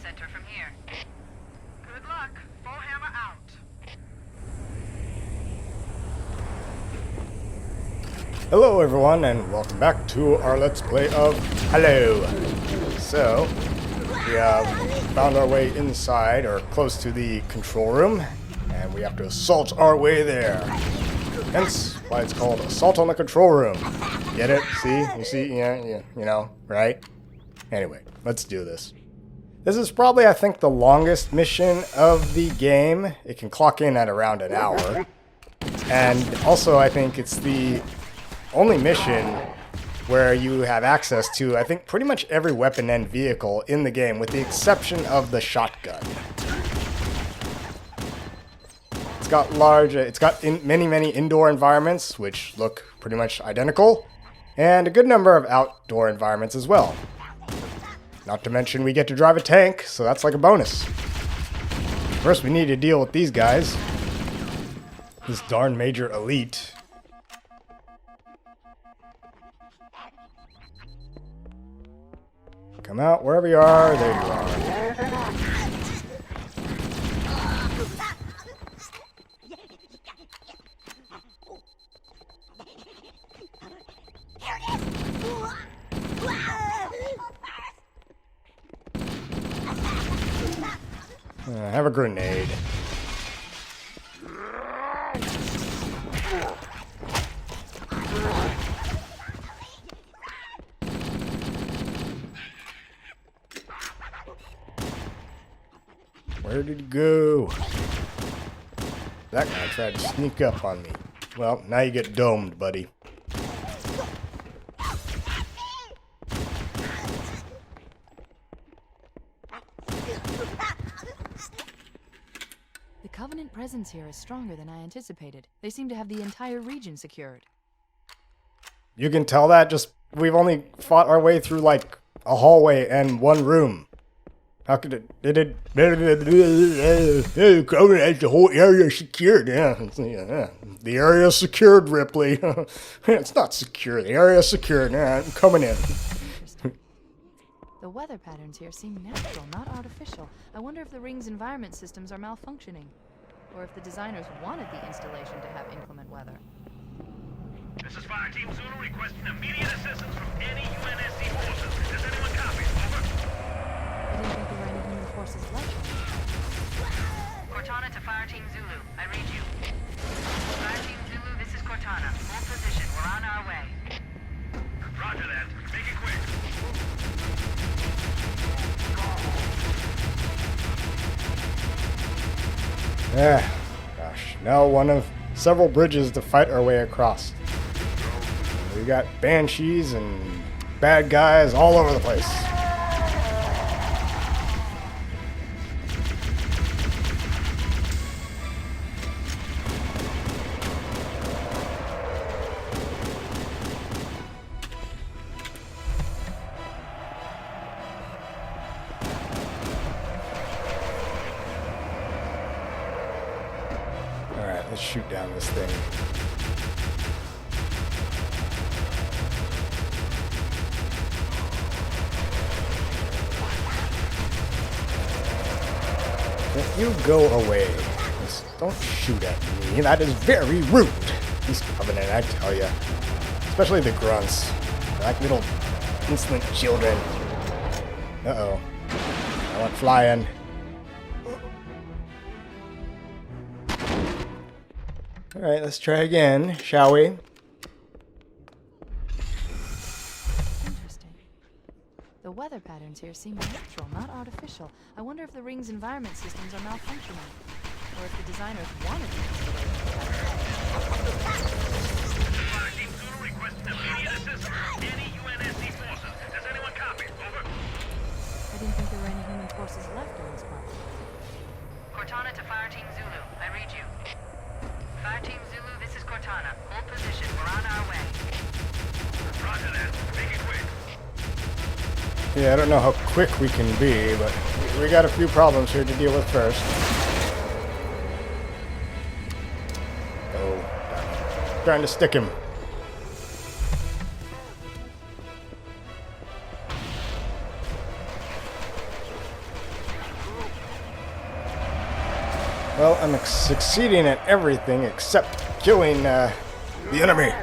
center from here. Good luck. Full hammer out. Hello everyone, and welcome back to our Let's Play of Halo. So, we have found our way inside, or close to the control room, and we have to assault our way there. Hence, why it's called Assault on the Control Room. Get it? See? You see? Yeah, you know, right? Anyway, let's do this. This is probably, I think, the longest mission of the game. It can clock in at around an hour. And also, I think it's the only mission where you have access to, I think, pretty much every weapon and vehicle in the game, with the exception of the shotgun. It's got many indoor environments, which look pretty much identical, and a good number of outdoor environments as well. Not to mention we get to drive a tank, so that's like a bonus. First we need to deal with these guys. This darn Major Elite. Come out, wherever you are, there you are. Have a grenade. Where did he go? That guy tried to sneak up on me. Well, now you get domed, buddy. The Covenant presence here is stronger than I anticipated. They seem to have the entire region secured. You can tell that just we've only fought our way through like a hallway and one room. How could it? Covenant has the whole area secured. Yeah, the area is secured, Ripley. It's not secure. The area is secured. Yeah, I'm coming in. Interesting. The weather patterns here seem natural, not artificial. I wonder if the ring's environment systems are malfunctioning, or if the designers wanted the installation to have inclement weather. This is Fire Team Zulu requesting immediate assistance from any UNSC forces. Does anyone copy? Over. I didn't think there were any human forces left. Cortana to Fire Team Zulu. I read you. Fire Team Zulu, this is Cortana. Hold position. We're on our way. Roger that. Make it quick. Gosh. Now one of several bridges to fight our way across. We got banshees and bad guys all over the place. Alright, let's shoot down this thing. You go away. Just don't shoot at me. That is very rude. These Covenant, I tell you. Especially the grunts. They're like little insolent children. Uh-oh. I went flying. Alright, let's try again, shall we? Interesting. The weather patterns here seem natural, not artificial. I wonder if the ring's environment systems are malfunctioning, or if the designers wanted the installation to have Fire Team Zulu requesting immediate assistance from any UNSC forces. Does anyone copy? Over. I didn't think there were any human forces left on this property. Cortana to Fire Team Zulu. I read you. Fire Team Zulu, this is Cortana. Hold position. We're on our way. Roger that. Make it quick. Yeah, I don't know how quick we can be, but we got a few problems here to deal with first. Oh, trying to stick him. Well, I'm succeeding at everything except killing the enemy.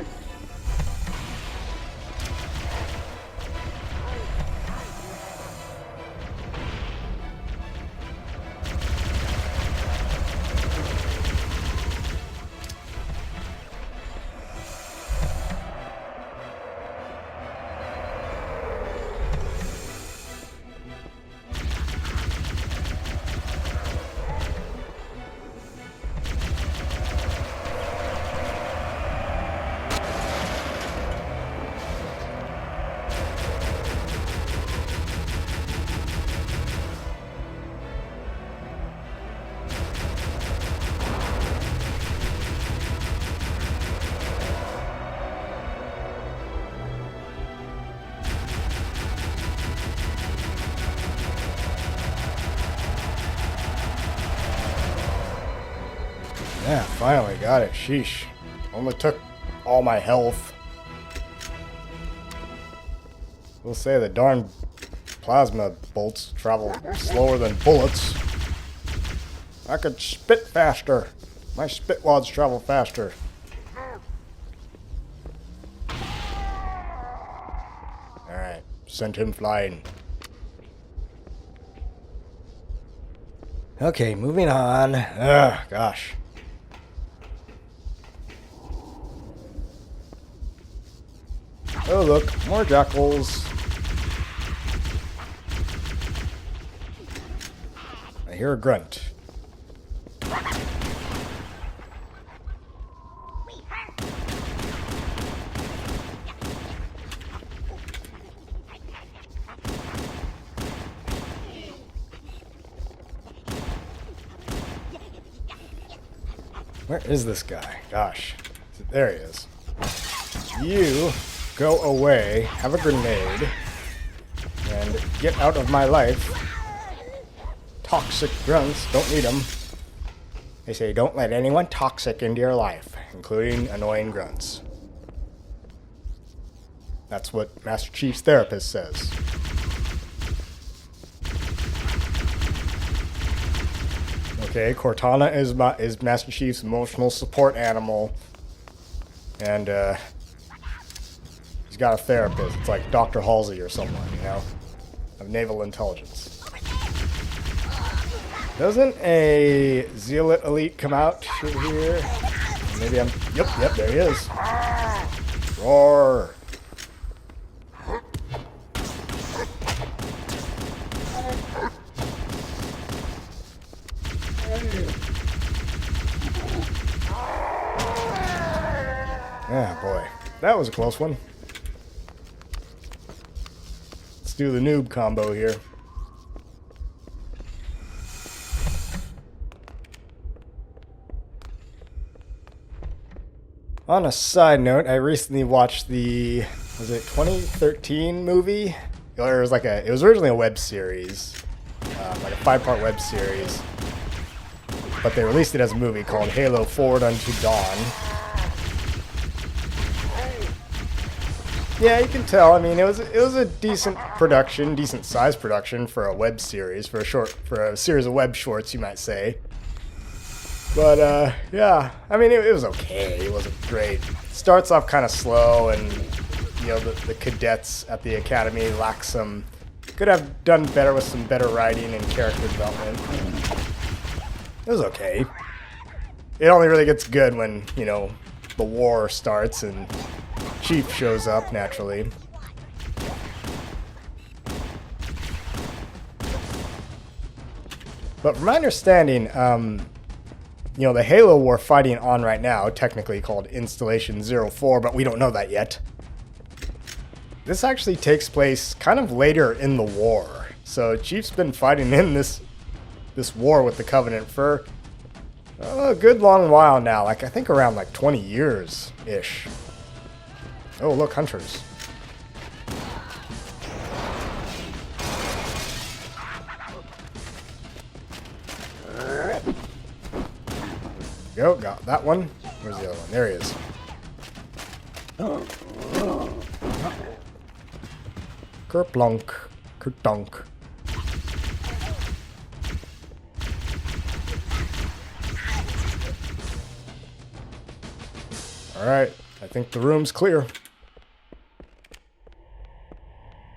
Yeah, finally got it. Sheesh. Only took all my health. We'll say the darn plasma bolts travel slower than bullets. I could spit faster. My spit wads travel faster. Alright, sent him flying. Okay, moving on. Ugh, gosh. Oh look, more jackals. I hear a grunt. Where is this guy? Gosh. There he is. You go away, have a grenade, and get out of my life. Toxic grunts, don't need them. They say don't let anyone toxic into your life, including annoying grunts. That's what Master Chief's therapist says. Okay, Cortana is Master Chief's emotional support animal, and he's got a therapist. It's like Dr. Halsey or someone, you know, of naval intelligence. Doesn't a Zealot Elite come out here? Maybe I'm... Yep, there he is. Roar. Ah, boy. That was a close one. Let's do the noob combo here. On a side note, I recently watched the, was it 2013 movie? It was originally a web series, like a 5-part web series, but they released it as a movie called Halo Forward Unto Dawn. Yeah, you can tell. I mean, it was a decent production, decent size production for a web series, for a series of web shorts, you might say. But yeah, I mean, it was okay. It wasn't great. It starts off kind of slow, and you know the cadets at the academy lack some. Could have done better with some better writing and character development. It was okay. It only really gets good when, you know, the war starts and Chief shows up naturally. But from my understanding, you know, the Halo war fighting on right now, technically called Installation 04, but we don't know that yet. This actually takes place kind of later in the war. So Chief's been fighting in this war with the Covenant for a good long while now. Like, I think around like 20 years-ish. Oh, look, hunters. Go, got that one. Where's the other one? There he is. Kerplunk. Kertunk. Alright, I think the room's clear.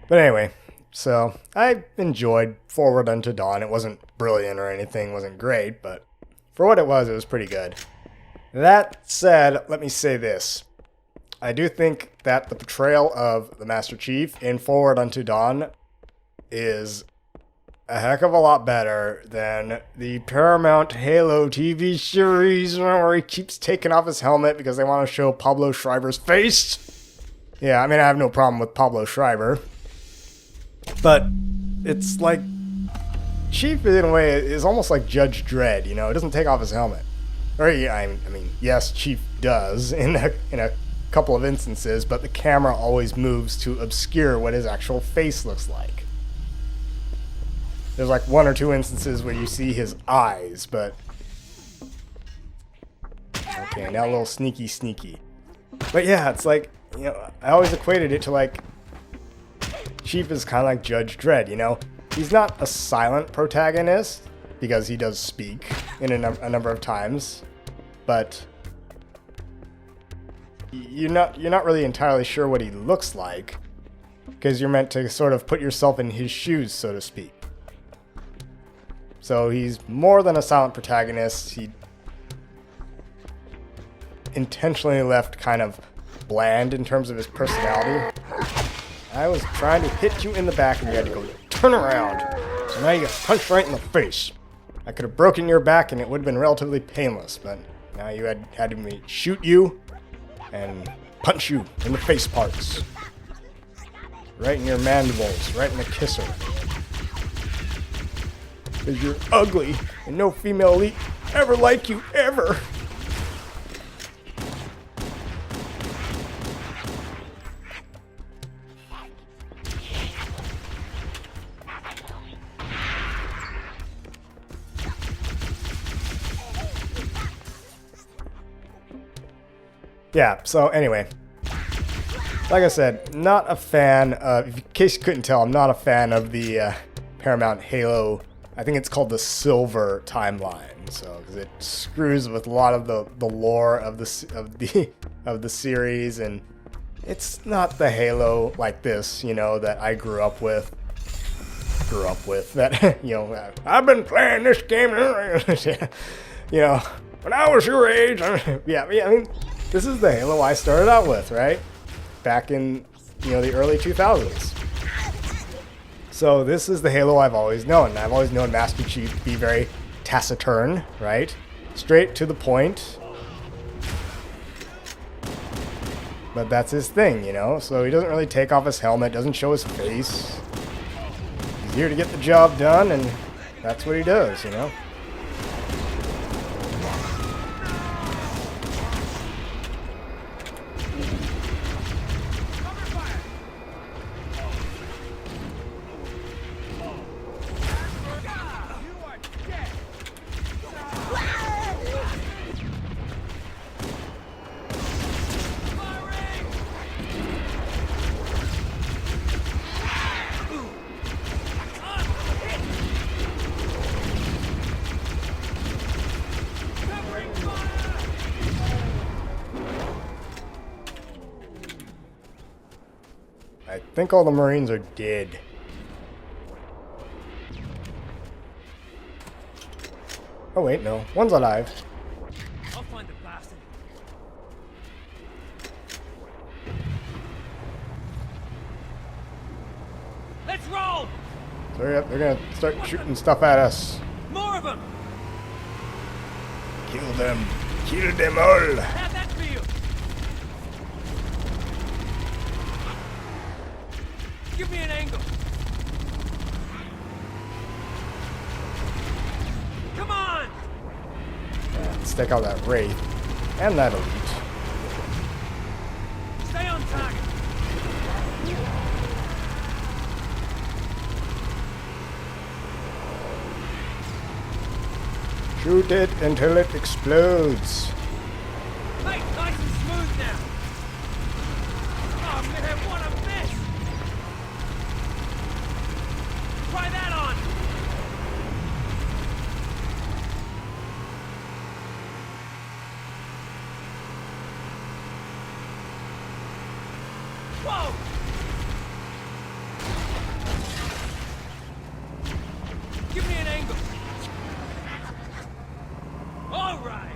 But anyway, so I enjoyed Forward Unto Dawn. It wasn't brilliant or anything, wasn't great, but for what it was pretty good. That said, let me say this. I do think that the portrayal of the Master Chief in Forward Unto Dawn is a heck of a lot better than the Paramount Halo TV series where he keeps taking off his helmet because they want to show Pablo Schreiber's face. Yeah, I mean, I have no problem with Pablo Schreiber. But it's like Chief, in a way, is almost like Judge Dredd, you know? He doesn't take off his helmet. Or, yeah, I mean, yes, Chief does in a couple of instances, but the camera always moves to obscure what his actual face looks like. There's like one or two instances where you see his eyes, but... Okay, now a little sneaky. But yeah, it's like, you know, I always equated it to like... Chief is kind of like Judge Dredd, you know? He's not a silent protagonist, because he does speak in a number of times, but... You're not really entirely sure what he looks like, because you're meant to sort of put yourself in his shoes, so to speak. So he's more than a silent protagonist. He intentionally left kind of bland in terms of his personality. I was trying to hit you in the back and you had to go turn around. So now you got punched right in the face. I could have broken your back and it would have been relatively painless, but now you had me shoot you and punch you in the face parts. Right in your mandibles, right in the kisser. Because you're ugly, and no female elite ever like you, ever. Yeah, so anyway. Like I said, not a fan of, in case you couldn't tell, I'm not a fan of the Paramount Halo. I think it's called the Silver timeline, so because it screws with a lot of the lore of the series, and it's not the Halo like this, you know, that I grew up with. That you know, I've been playing this game, you know, when I was your age. Yeah, I mean, this is the Halo I started out with, right? Back in, you know, the early 2000s. So this is the Halo I've always known. I've always known Master Chief to be very taciturn, right? Straight to the point. But that's his thing, you know? So he doesn't really take off his helmet, doesn't show his face. He's here to get the job done, and that's what he does, you know? I think all the Marines are dead. Oh wait, no. One's alive. I'll find the bastard. Let's roll! So yeah, they're gonna start shooting stuff at us. More of them! Kill them. Kill them all. How'd that feel? Give me an angle. Come on! Yeah, let's take out that Wraith and that Elite. Stay on target. Shoot it until it explodes. Mate, nice and smooth now. Oh man, what a mess! Try that on! Whoa! Give me an angle. All right.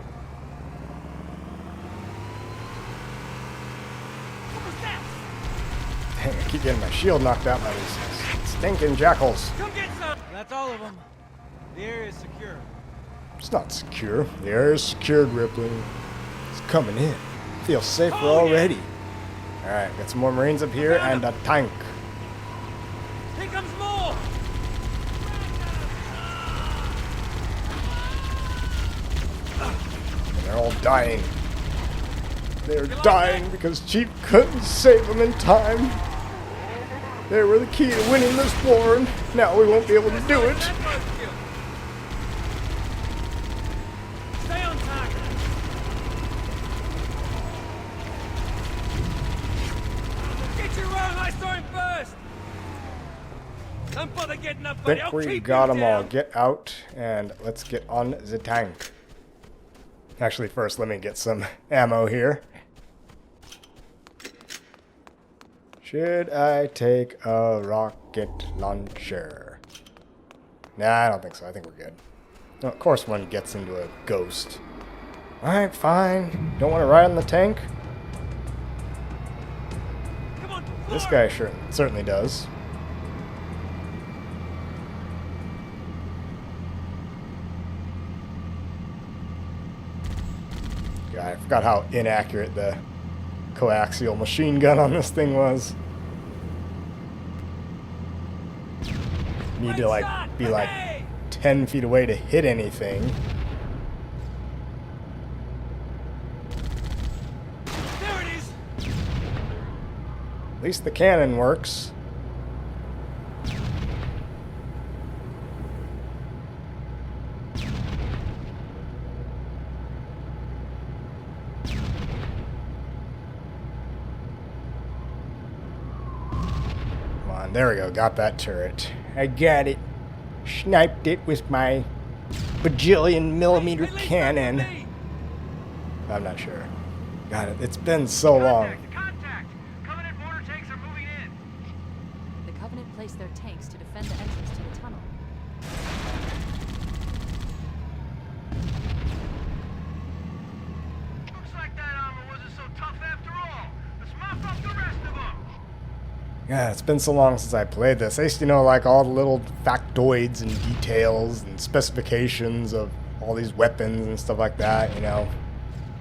What was that? Dang, I keep getting my shield knocked out by these stinking jackals. Come get some. That's all of them. The area is secure. It's not secure. The area is secured, Ripley. It's coming in. Feels safer Oh, yeah. already. Alright, got some more Marines up here and a tank. Here comes more. And they're all dying. They're dying because Chief couldn't save them in time. They were the key to winning this war, and now we won't be able to do it. Stay on target. Get your own high storm first. Don't bother getting up, I buddy. think I'll we keep got you them all. down. Get out, and let's get on the tank. Actually, first, let me get some ammo here. Should I take a rocket launcher? Nah, I don't think so. I think we're good. No, of course one gets into a ghost. Alright, fine. Don't want to ride on the tank? Come on, This forward. guy sure certainly does. God, I forgot how inaccurate the coaxial machine gun on this thing was. Need to Great shot. be like Hey! 10 feet away to hit anything. There it is. At least the cannon works. Come on, there we go. Got that turret. I got it. Sniped it with my bajillion millimeter Hey, Lee, cannon. back with me. I'm not sure. Got it. It's been so long. Contact! Covenant mortar tanks are moving in. The Covenant placed their tanks to defend the entrance to the tunnel. Looks like that armor wasn't so tough after all. Let's mop up the rest of them. Yeah, it's been so long since I played this. I used to know like all the little factoids and details and specifications of all these weapons and stuff like that, you know.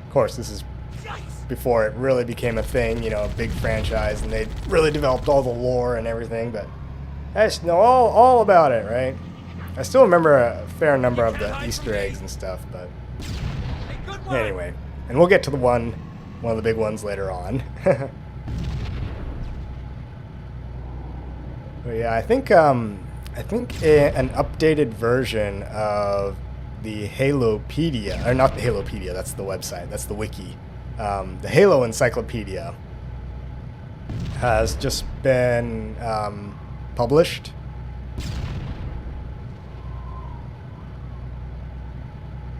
Of course, this is Yikes. before it really became a thing, you know, a big franchise, and they really developed all the lore and everything, but I just know all about it, right? I still remember a fair number of the Easter eggs and stuff, but Hey, good work. anyway. And we'll get to the one of the big ones later on. But yeah, I think an updated version of the Halopedia, or not the Halopedia, that's the website, that's the wiki. The Halo Encyclopedia has just been published.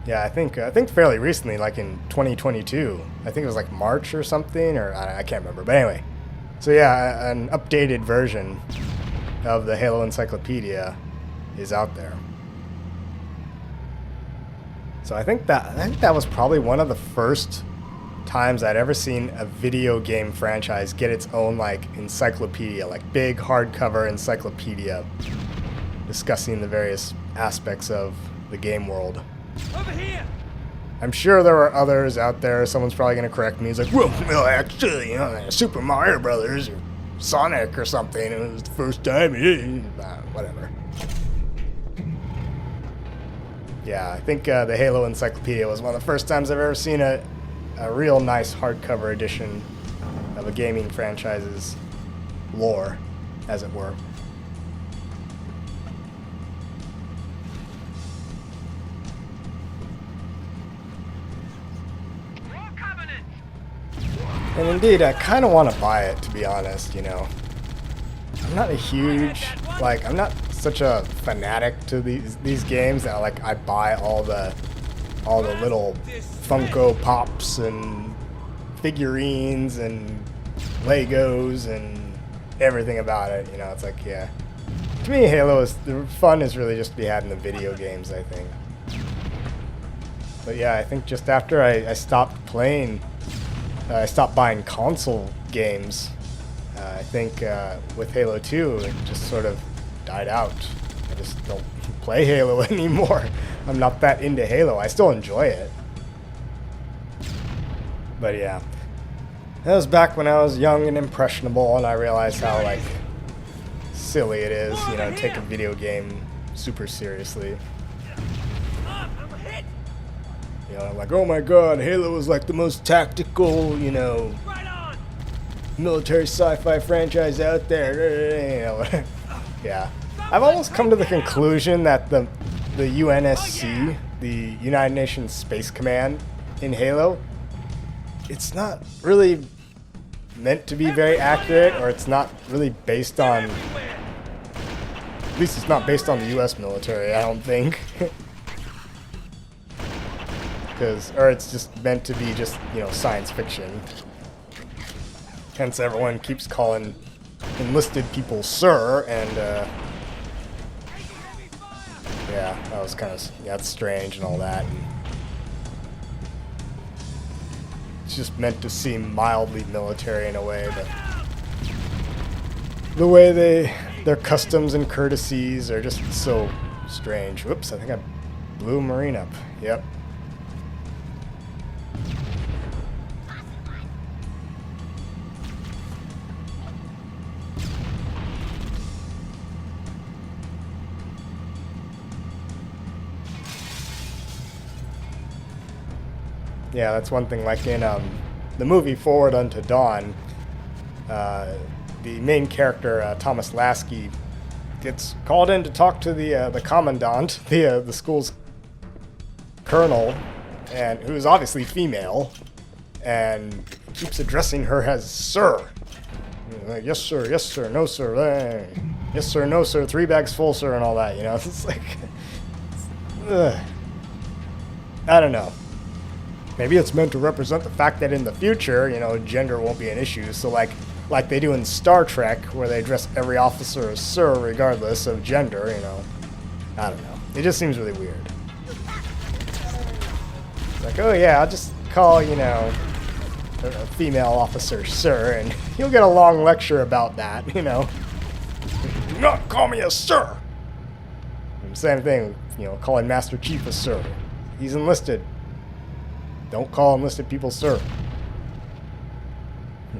Yeah, I think fairly recently, like in 2022. I think it was like March or something, or I can't remember. But anyway, so yeah, an updated version of the Halo Encyclopedia is out there. So I think that was probably one of the first times I'd ever seen a video game franchise get its own like encyclopedia, like big hardcover encyclopedia discussing the various aspects of the game world. Over here. I'm sure there are others out there. Someone's probably going to correct me. He's like, well, actually, you know, Super Mario Brothers or Sonic or something. It was the first time. Whatever. Yeah, I think the Halo Encyclopedia was one of the first times I've ever seen a real nice hardcover edition of a gaming franchise's lore, as it were. More Covenant! And indeed, I kind of want to buy it, to be honest, you know. I'm not a huge, like, I'm not such a fanatic to these games that, like, I buy all the little Funko Pops and figurines and Legos and everything about it. You know, it's like, yeah. To me, Halo is, the fun is really just to be had in the video games, I think. But yeah, I think just after I stopped playing, I stopped buying console games. I think with Halo 2, it just sort of died out. I just don't play Halo anymore. I'm not that into Halo. I still enjoy it. But yeah. That was back when I was young and impressionable, and I realized how, like, silly it is, you know, take a video game super seriously. You know, like, oh my god, Halo is like the most tactical, you know, military sci-fi franchise out there. You know, yeah. I've almost come to the conclusion that the UNSC, the United Nations Space Command in Halo, it's not really meant to be very accurate, or it's not really based on, at least it's not based on the US military, I don't think. Or it's just meant to be just, you know, science fiction. Hence everyone keeps calling enlisted people sir, and yeah, that was kind of, that's strange and all that. And it's just meant to seem mildly military in a way, but the way their customs and courtesies are just so strange. Whoops, I think I blew a Marine up. Yep. Yeah, that's one thing. Like in the movie Forward Unto Dawn, the main character, Thomas Lasky, gets called in to talk to the commandant, the school's colonel, and who is obviously female, and keeps addressing her as sir. Like, yes sir, no sir, yes sir, no sir, 3 bags full sir, and all that. You know, it's like, I don't know. Maybe it's meant to represent the fact that in the future, you know, gender won't be an issue. So like they do in Star Trek, where they address every officer as sir regardless of gender, you know. I don't know. It just seems really weird. It's like, oh yeah, I'll just call, you know, a female officer sir, and you'll get a long lecture about that, you know. Do not call me a sir! And same thing, you know, calling Master Chief a sir. He's enlisted. Don't call enlisted people sir.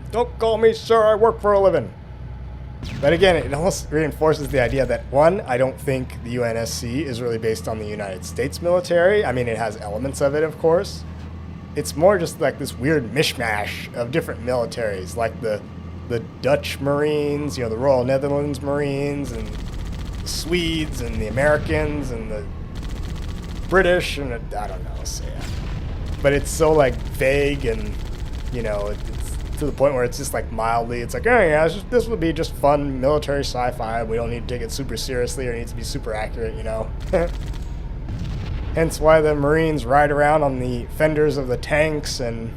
Don't call me sir, I work for a living. But again, it almost reinforces the idea that, one, I don't think the UNSC is really based on the United States military. I mean, it has elements of it, of course. It's more just like this weird mishmash of different militaries, like the Dutch Marines, you know, the Royal Netherlands Marines, and the Swedes, and the Americans, and the British, and I don't know, so yeah. But it's so, like, vague, and, you know, it's to the point where it's just, like, mildly, it's like, oh, yeah, this would be just fun military sci-fi. We don't need to take it super seriously, or it needs to be super accurate, you know? Hence why the Marines ride around on the fenders of the tanks, and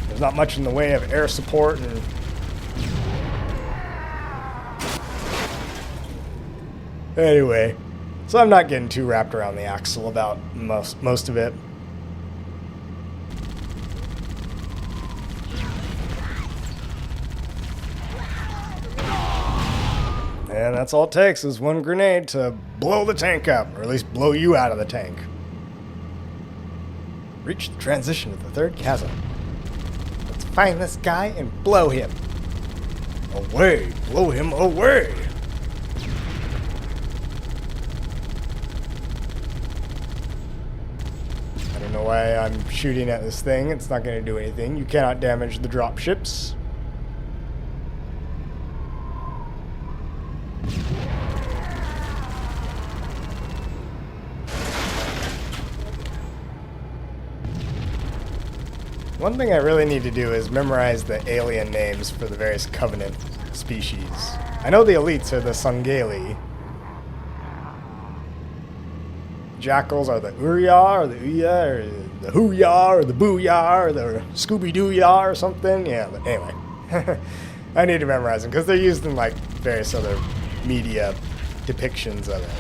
there's not much in the way of air support, and anyway, so I'm not getting too wrapped around the axle about most of it. And that's all it takes is one grenade to blow the tank up, or at least blow you out of the tank. Reach the transition of the third chasm. Let's find this guy and blow him. Away! Blow him away! I don't know why I'm shooting at this thing. It's not going to do anything. You cannot damage the dropships. One thing I really need to do is memorize the alien names for the various Covenant species. I know the elites are the Sungeli. jackals are the Uriah or the Ouya or the Hooyah or the Booyah or the Scooby-Dooyah or something. Yeah, but anyway. I need to memorize them because they're used in like various other media depictions of it.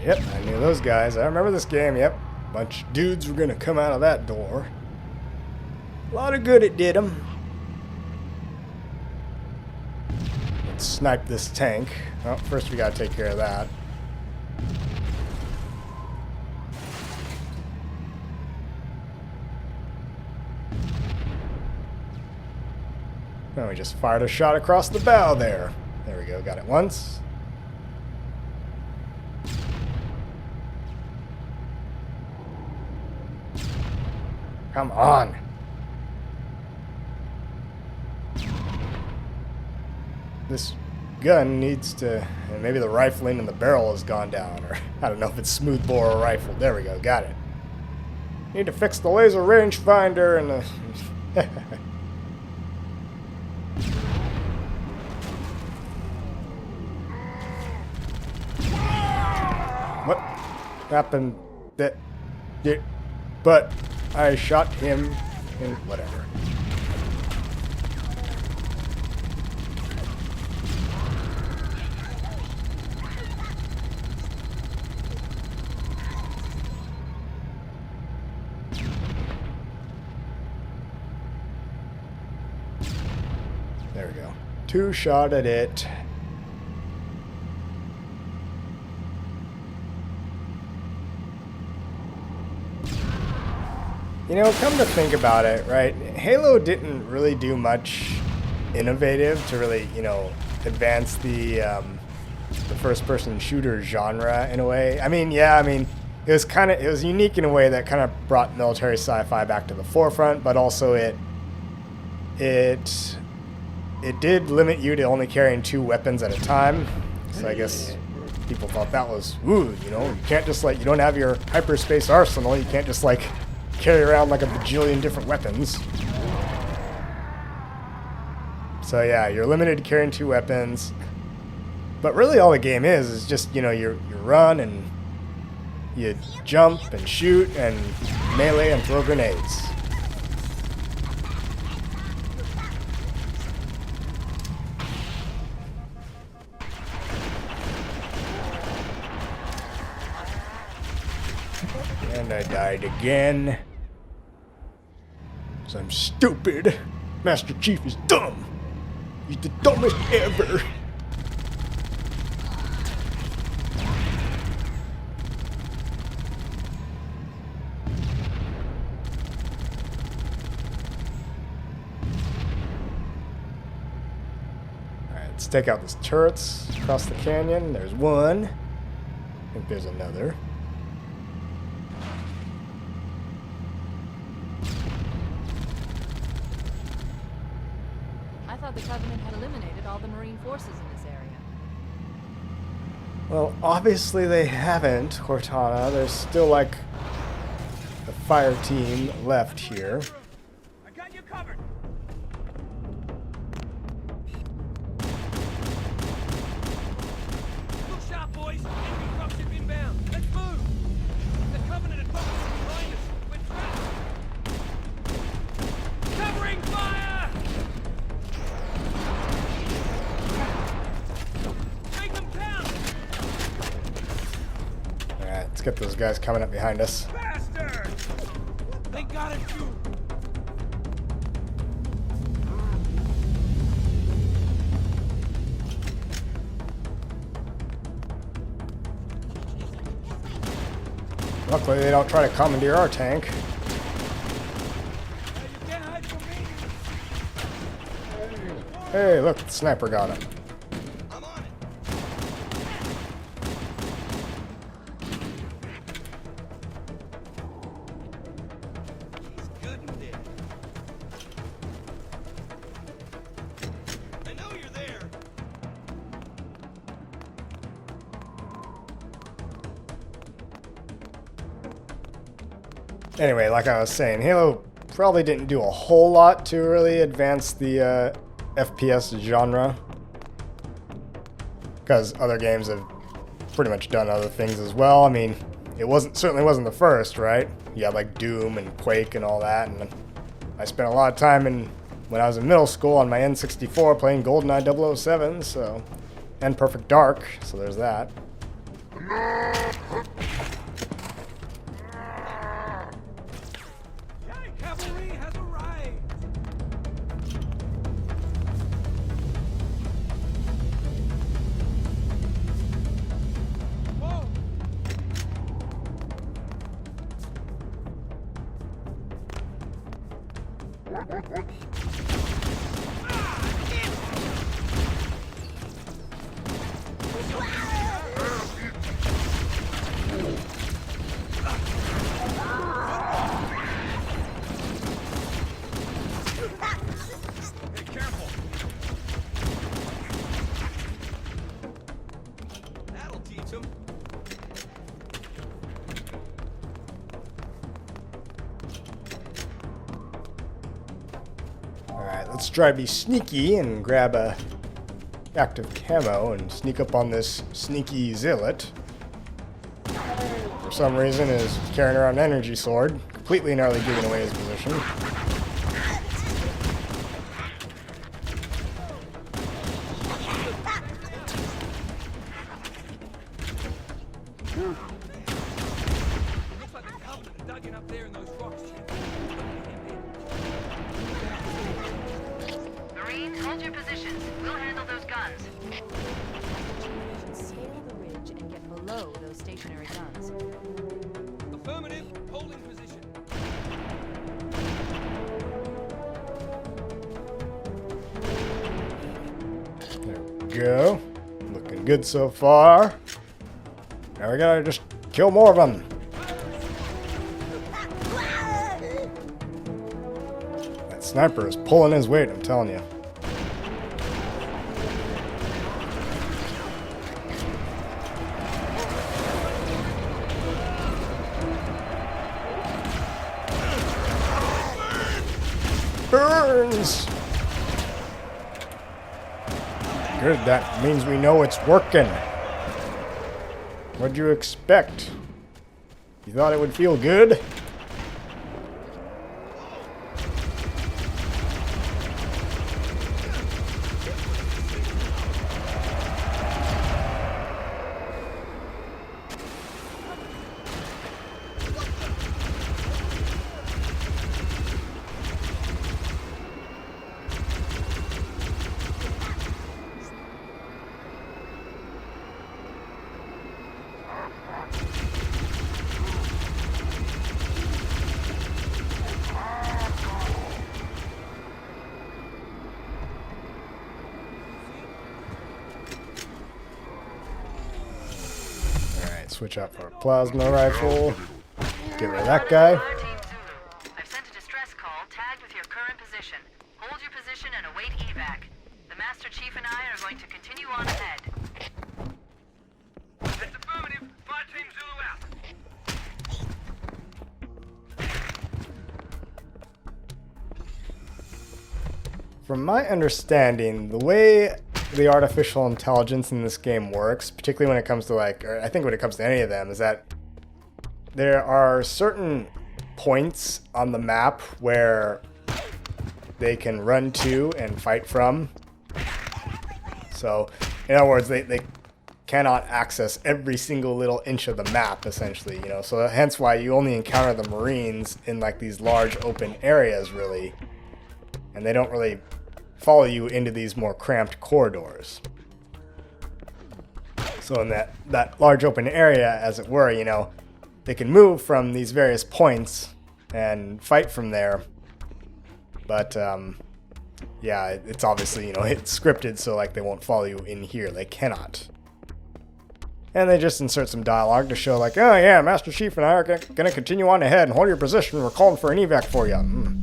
Yep, I knew those guys. I remember this game, yep. Bunch of dudes were gonna come out of that door. A lot of good it did them. Let's snipe this tank. Well, first we gotta take care of that. Then we just fired a shot across the bow there. There we go, got it once. Come on. This gun needs to... Maybe the rifling in the barrel has gone down. Or I don't know if it's smoothbore or rifle. There we go. Got it. Need to fix the laser rangefinder and the... What happened? But... I shot him in whatever. There we go. 2 shot at it. You know, come to think about it, right? Halo didn't really do much innovative to really, you know, advance the first-person shooter genre in a way. I mean, yeah, it was unique in a way that kind of brought military sci-fi back to the forefront, but also it did limit you to only carrying 2 weapons at a time. So I guess people thought that was, ooh, you know, you can't just like, you don't have your hyperspace arsenal, you can't just like carry around like a bajillion different weapons. So yeah, you're limited to carrying 2 weapons. But really all the game is just, you know, you run and you jump and shoot and melee and throw grenades. And I died again. 'Cause I'm stupid. Master Chief is dumb. He's the dumbest ever. Alright, let's take out these turrets across the canyon. There's one. I think there's another. The Covenant had eliminated all the Marine forces in this area. Well, obviously they haven't, Cortana. There's still like the fire team left here. I got you covered. Look sharp, boys. Enemy dropship inbound. Let's move. The Covenant and Fox are behind us. We're trapped. Covering fire! Let's get those guys coming up behind us. Bastard! They got it too. Luckily, they don't try to commandeer our tank. You can't hide from me. Hey, look, the sniper got him. Anyway, like I was saying, Halo probably didn't do a whole lot to really advance the FPS genre, because other games have pretty much done other things as well. I mean, it certainly wasn't the first, right? You had like Doom and Quake and all that, and I spent a lot of time when I was in middle school on my N64 playing GoldenEye 007, so, and Perfect Dark, so there's that. Cavalry has arrived! Whoa! Be careful! That'll teach him. Alright, let's try to be sneaky and grab a active camo and sneak up on this sneaky zealot. For some reason is carrying around an energy sword, completely nearly giving away his position. Looks like the Covenant are dug in up there in those rocks. Marines, hold your positions. We'll handle those guns. Scale the ridge and get below those stationary guns. Affirmative, holding position. There we go. Looking good so far. Now we gotta just kill more of them. That sniper is pulling his weight, I'm telling you. Burns! Good, that means we know it's working. What'd you expect? You thought it would feel good? Switch out for a plasma rifle. Get rid of that guy. Fire Team Zulu. I've sent a distress call tagged with your current position. Hold your position and await evac. The Master Chief and I are going to continue on ahead. That's affirmative. Fire Team Zulu out. From my understanding, the way the artificial intelligence in this game works, particularly when it comes to or I think when it comes to any of them, is that there are certain points on the map where they can run to and fight from. So, in other words, they cannot access every single little inch of the map, essentially, you know. So hence why you only encounter the Marines in like these large open areas, really, and they don't really follow you into these more cramped corridors. So in that large open area, as it were, you know, they can move from these various points and fight from there. But yeah, it's obviously, you know, it's scripted, so like they won't follow you in here. They cannot. And they just insert some dialogue to show like, oh yeah, Master Chief and I are gonna continue on ahead and hold your position. We're calling for an evac for you.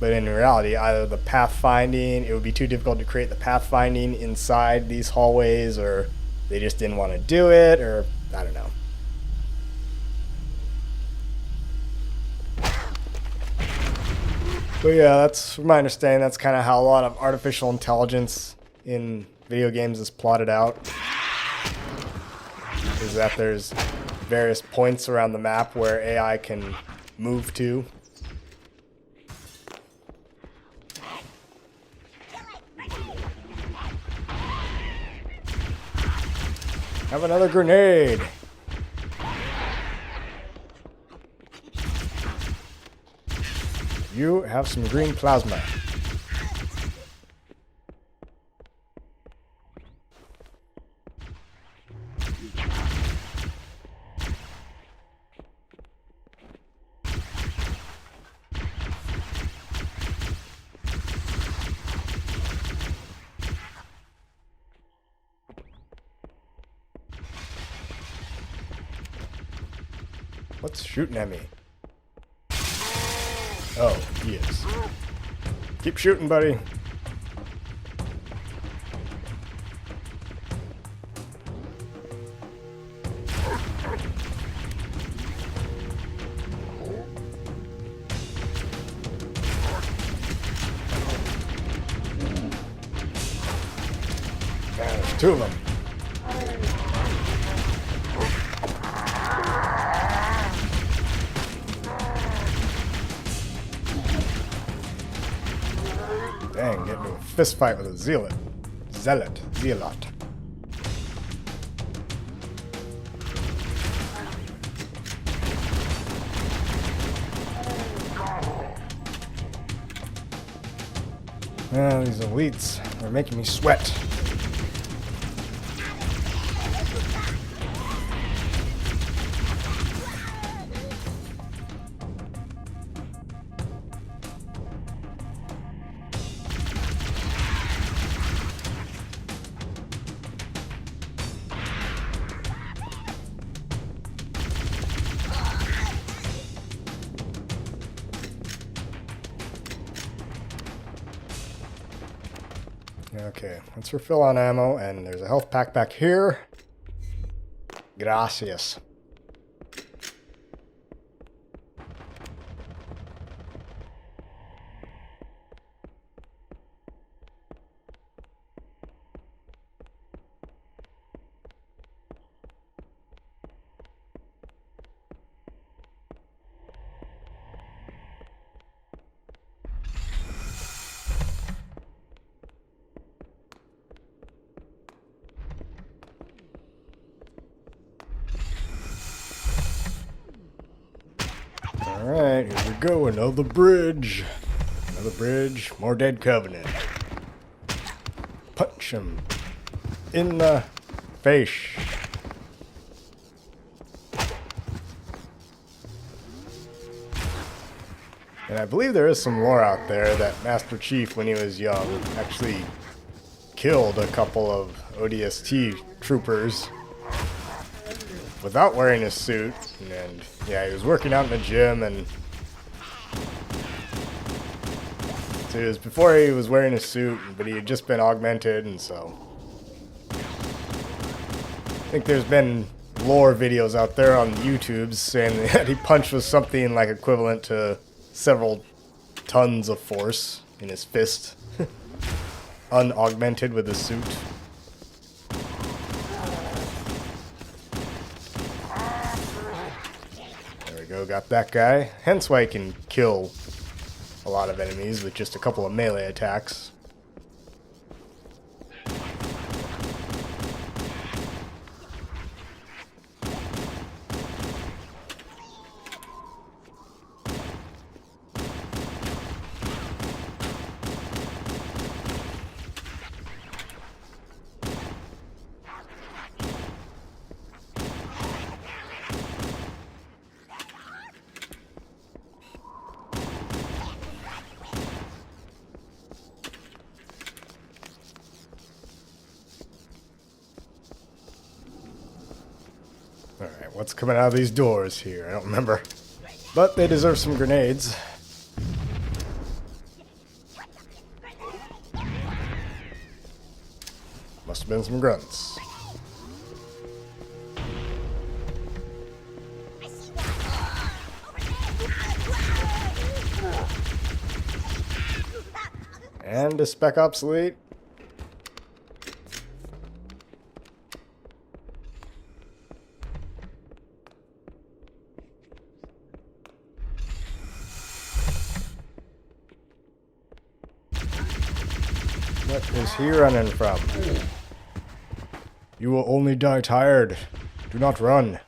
But in reality, either the pathfinding, it would be too difficult to create the pathfinding inside these hallways, or they just didn't want to do it, or I don't know. But yeah, that's from my understanding, that's kind of how a lot of artificial intelligence in video games is plotted out. Is that there's various points around the map where AI can move to. Have another grenade. You have some green plasma. What's shooting at me? Oh, he is. Keep shooting, buddy. Man, there's two of them. Dang, get into a fist fight with a zealot. Zealot. Oh, these elites are making me sweat. Okay, let's refill on ammo, and there's a health pack back here. Gracias. Alright, here we go, another bridge. Another bridge, more dead Covenant. Punch him in the face. And I believe there is some lore out there that Master Chief, when he was young, actually killed a couple of ODST troopers without wearing a suit. And yeah, he was working out in the gym, and so it was before he was wearing a suit, but he had just been augmented, and so I think there's been lore videos out there on YouTube saying that he punched with something like equivalent to several tons of force in his fist, unaugmented with a suit. Got that guy. Hence why he can kill a lot of enemies with just a couple of melee attacks. Alright, what's coming out of these doors here? I don't remember. But they deserve some grenades. Must have been some grunts. And a spec obsolete. What is he running from? You will only die tired. Do not run.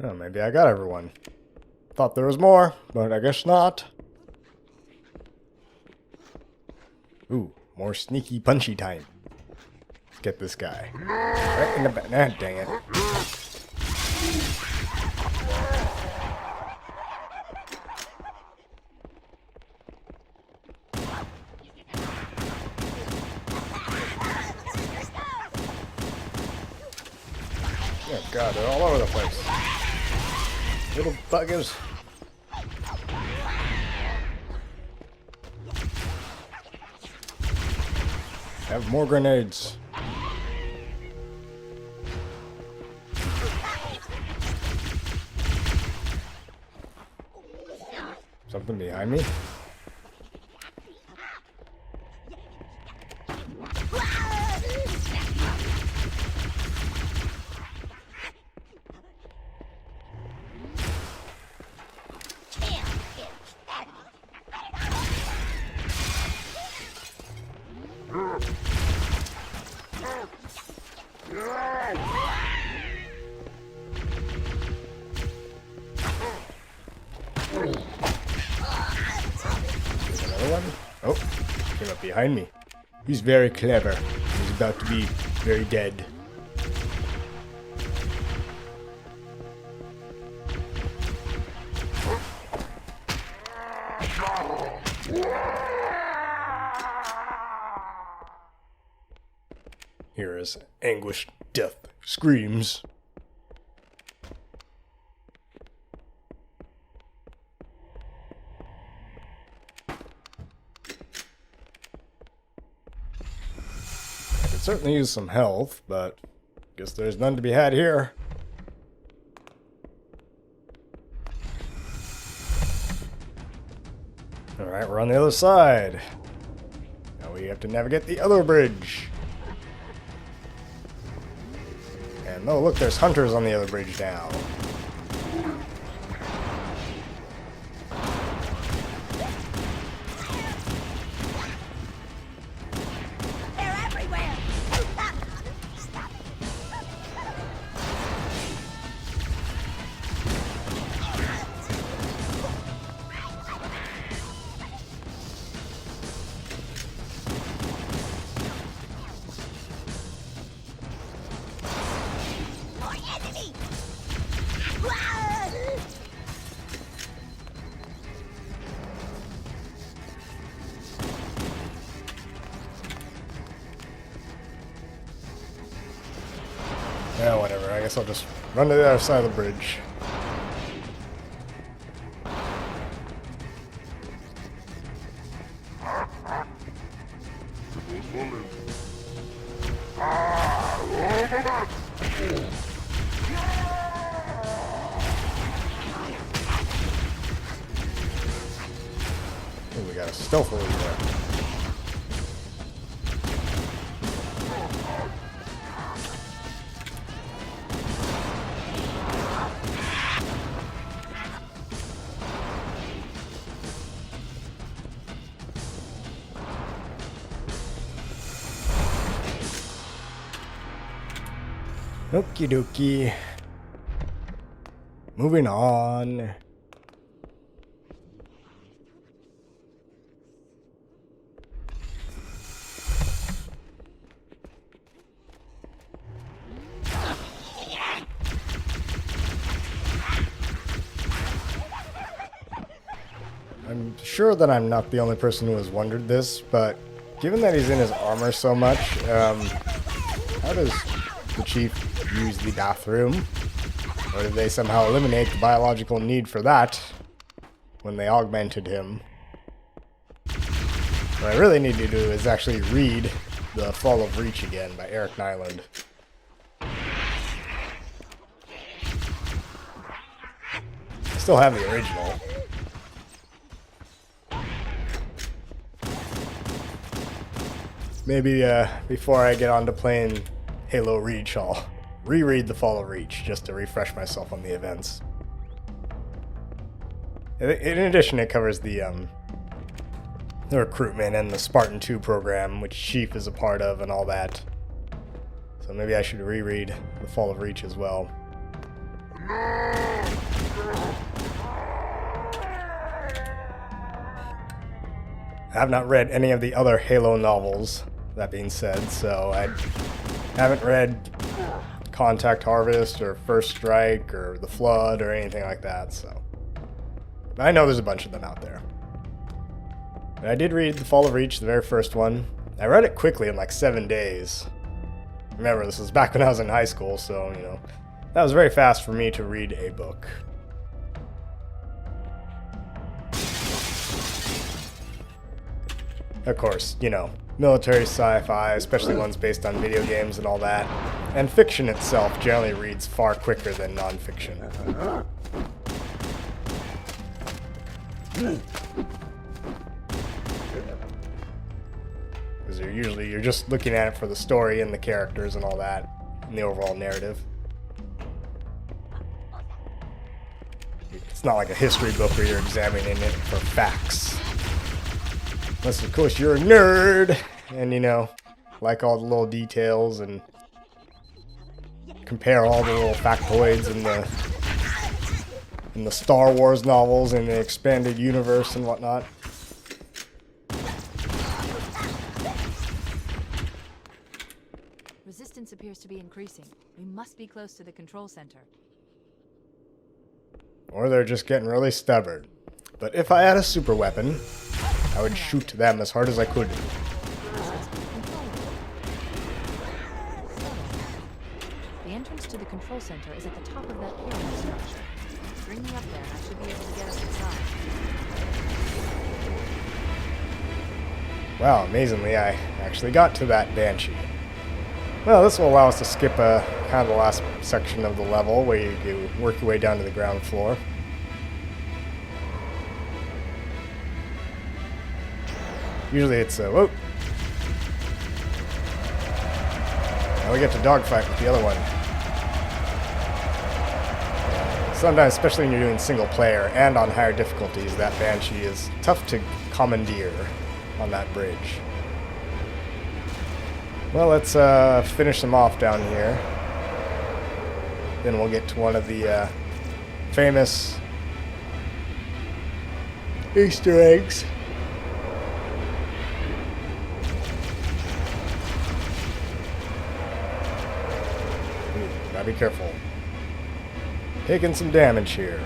Oh, maybe I got everyone. Thought there was more, but I guess not. Ooh, more sneaky punchy time. Let's get this guy. Right in the back. Nah, dang it. Oh god, they're all over the place. Little buggers. Have more grenades. Something behind me? Another one? Oh, came up behind me. He's very clever. He's about to be very dead. Here is anguished death screams. I could certainly use some health, but guess there's none to be had here. Alright, we're on the other side. Now we have to navigate the other bridge. And oh look, there's hunters on the other bridge now. They're everywhere. More enemy. Yeah, whatever. I guess I'll just run to the other side of the bridge. Ooh, we got a stealth over there. Okie dokie. Moving on. I'm sure that I'm not the only person who has wondered this, but given that he's in his armor so much, how does the chief use the bathroom? Or did they somehow eliminate the biological need for that when they augmented him? What I really need to do is actually read The Fall of Reach again by Eric Nyland. I still have the original. Maybe before I get on to playing Halo Reach, I'll reread The Fall of Reach just to refresh myself on the events. In addition, it covers the recruitment and the Spartan 2 program, which Chief is a part of and all that. So maybe I should reread The Fall of Reach as well. I have not read any of the other Halo novels, that being said, so I haven't read Contact Harvest or First Strike or The Flood or anything like that, so I know there's a bunch of them out there. But I did read The Fall of Reach, the very first one. I read it quickly in like 7 days. Remember, this was back when I was in high school, so, you know, that was very fast for me to read a book. Of course, you know, military sci-fi, especially ones based on video games and all that, and fiction itself generally reads far quicker than non-fiction. Because you're just looking at it for the story and the characters and all that, and the overall narrative. It's not like a history book where you're examining it for facts. Unless, of course, you're a nerd and, you know, like all the little details and compare all the little factoids in the Star Wars novels and the expanded universe and whatnot. Resistance appears to be increasing. We must be close to the control center. Or they're just getting really stubborn. But if I had a super weapon, I would shoot them as hard as I could. The entrance to the control center is at the top of that pyramid structure. Bring me up there and I should be able to get us inside. Wow, amazingly, I actually got to that Banshee. Well, this will allow us to skip kind of the last section of the level where you work your way down to the ground floor. Usually it's whoa. Now we get to dogfight with the other one. Sometimes, especially when you're doing single player and on higher difficulties, that Banshee is tough to commandeer on that bridge. Well, let's finish them off down here. Then we'll get to one of the famous Easter eggs. Gotta be careful. Taking some damage here.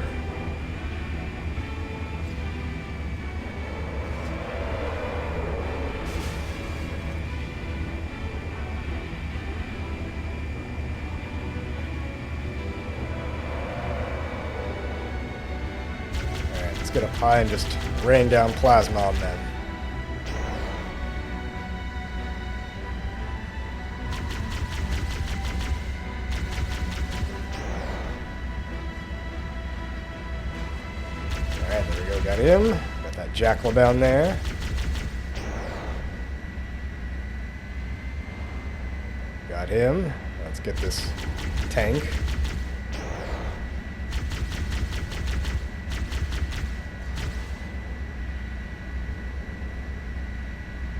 Alright, let's get up high and just rain down plasma on them. Alright, there we go, got him. Got that jackal down there. Got him. Let's get this tank.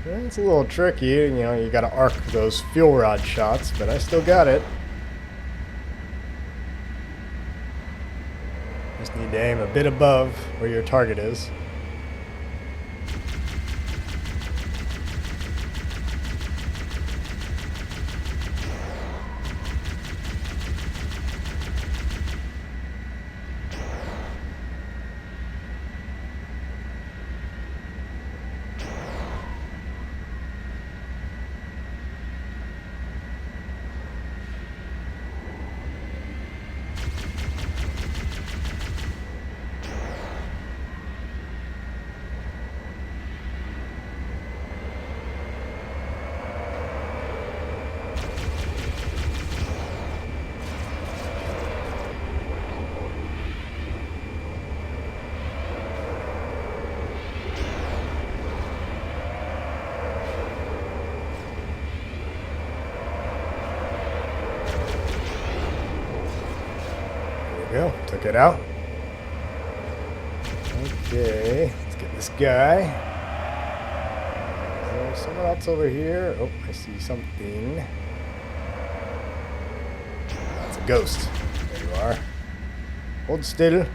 It's a little tricky, you know, you gotta arc those fuel rod shots, but I still got it. Need to aim a bit above where your target is. Go. Took it out. Okay, let's get this guy. Is there someone else over here? Oh, I see something. That's a ghost. There you are. Hold still.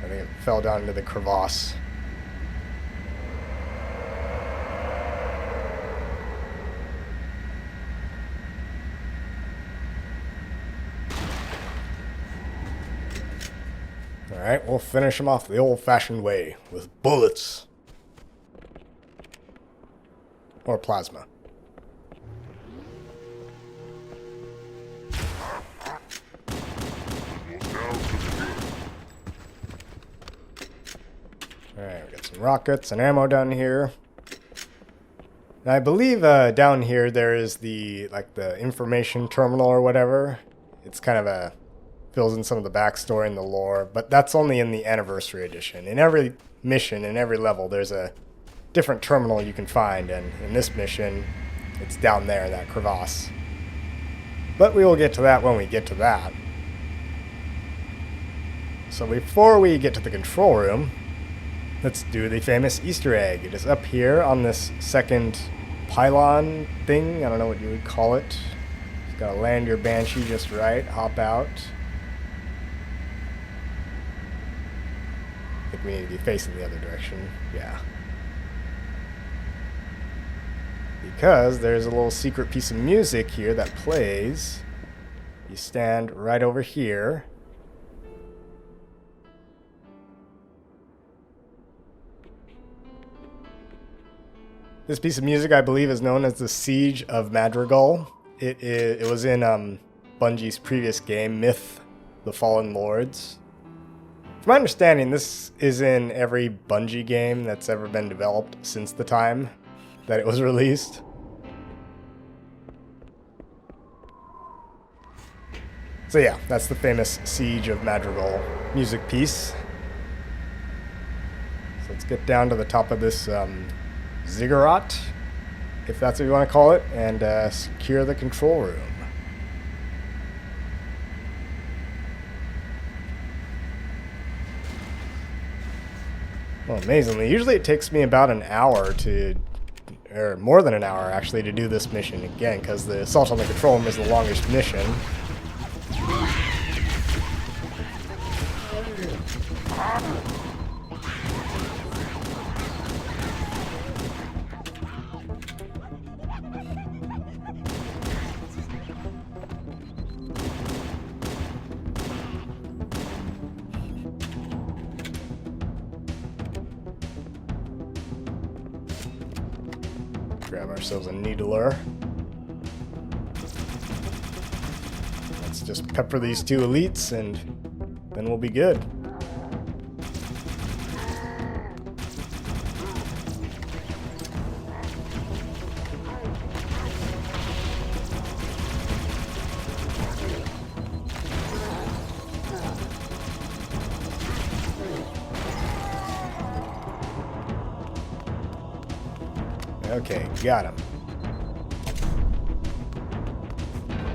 I think it fell down into the crevasse. Alright, we'll finish him off the old-fashioned way, with bullets. Or plasma. Alright, we got some rockets and ammo down here. Now, I believe down here there is the information terminal or whatever. It's kind of a... fills in some of the backstory and the lore, but that's only in the Anniversary Edition. In every mission, in every level, there's a different terminal you can find, and in this mission, it's down there in that crevasse. But we will get to that when we get to that. So before we get to the control room, let's do the famous Easter egg. It is up here on this second pylon thing. I don't know what you would call it. Just gotta land your Banshee just right, hop out. I think we need to be facing the other direction. Yeah. Because there's a little secret piece of music here that plays. You stand right over here. This piece of music, I believe, is known as the Siege of Madrigal. It was in Bungie's previous game, Myth: The Fallen Lords. From my understanding, this is in every Bungie game that's ever been developed since the time that it was released. So yeah, that's the famous Siege of Madrigal music piece. So let's get down to the top of this ziggurat, if that's what you want to call it, and secure the control room. Well, amazingly, usually it takes me about an hour or more than an hour actually, to do this mission again, because the assault on the control room is the longest mission. Grab ourselves a needler. Let's just pepper these two elites and then we'll be good. Okay, got him.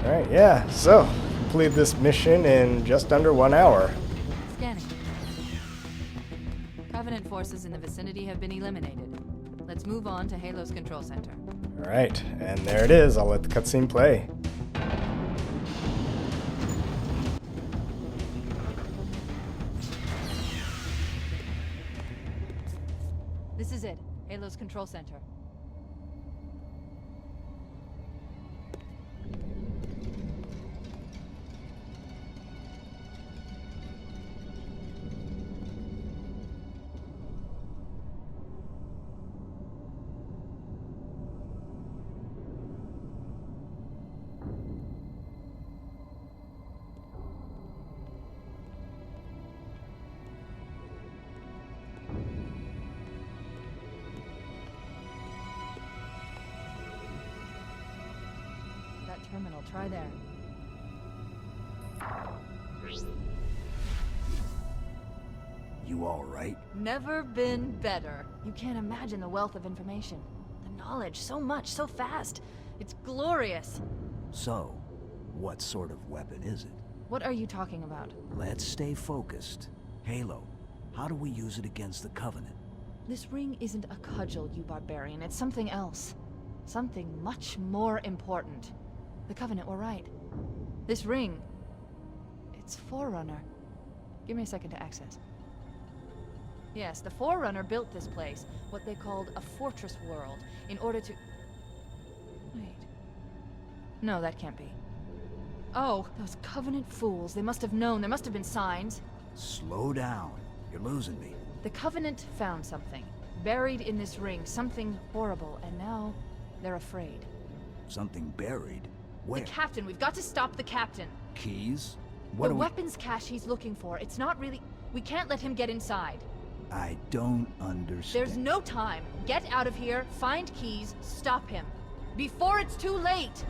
Alright, yeah, so completed this mission in just under 1 hour. Scanning. Covenant forces in the vicinity have been eliminated. Let's move on to Halo's control center. Alright, and there it is. I'll let the cutscene play. Outpost Control Center. That terminal, try there. You all right? Never been better. You can't imagine the wealth of information. The knowledge, so much, so fast. It's glorious. So, what sort of weapon is it? What are you talking about? Let's stay focused. Halo, how do we use it against the Covenant? This ring isn't a cudgel, you barbarian. It's something else. Something much more important. The Covenant were right. This ring... it's Forerunner. Give me a second to access. Yes, the Forerunner built this place, what they called a fortress world, in order to... Wait. No, that can't be. Oh, those Covenant fools. They must have known. There must have been signs. Slow down. You're losing me. The Covenant found something. Buried in this ring. Something horrible. And now, they're afraid. Something buried? Where? The Captain. We've got to stop the Captain. Keys? What The do weapons cache he's looking for. It's not really... We can't let him get inside. I don't understand. There's no time. Get out of here, find keys, stop him. Before it's too late!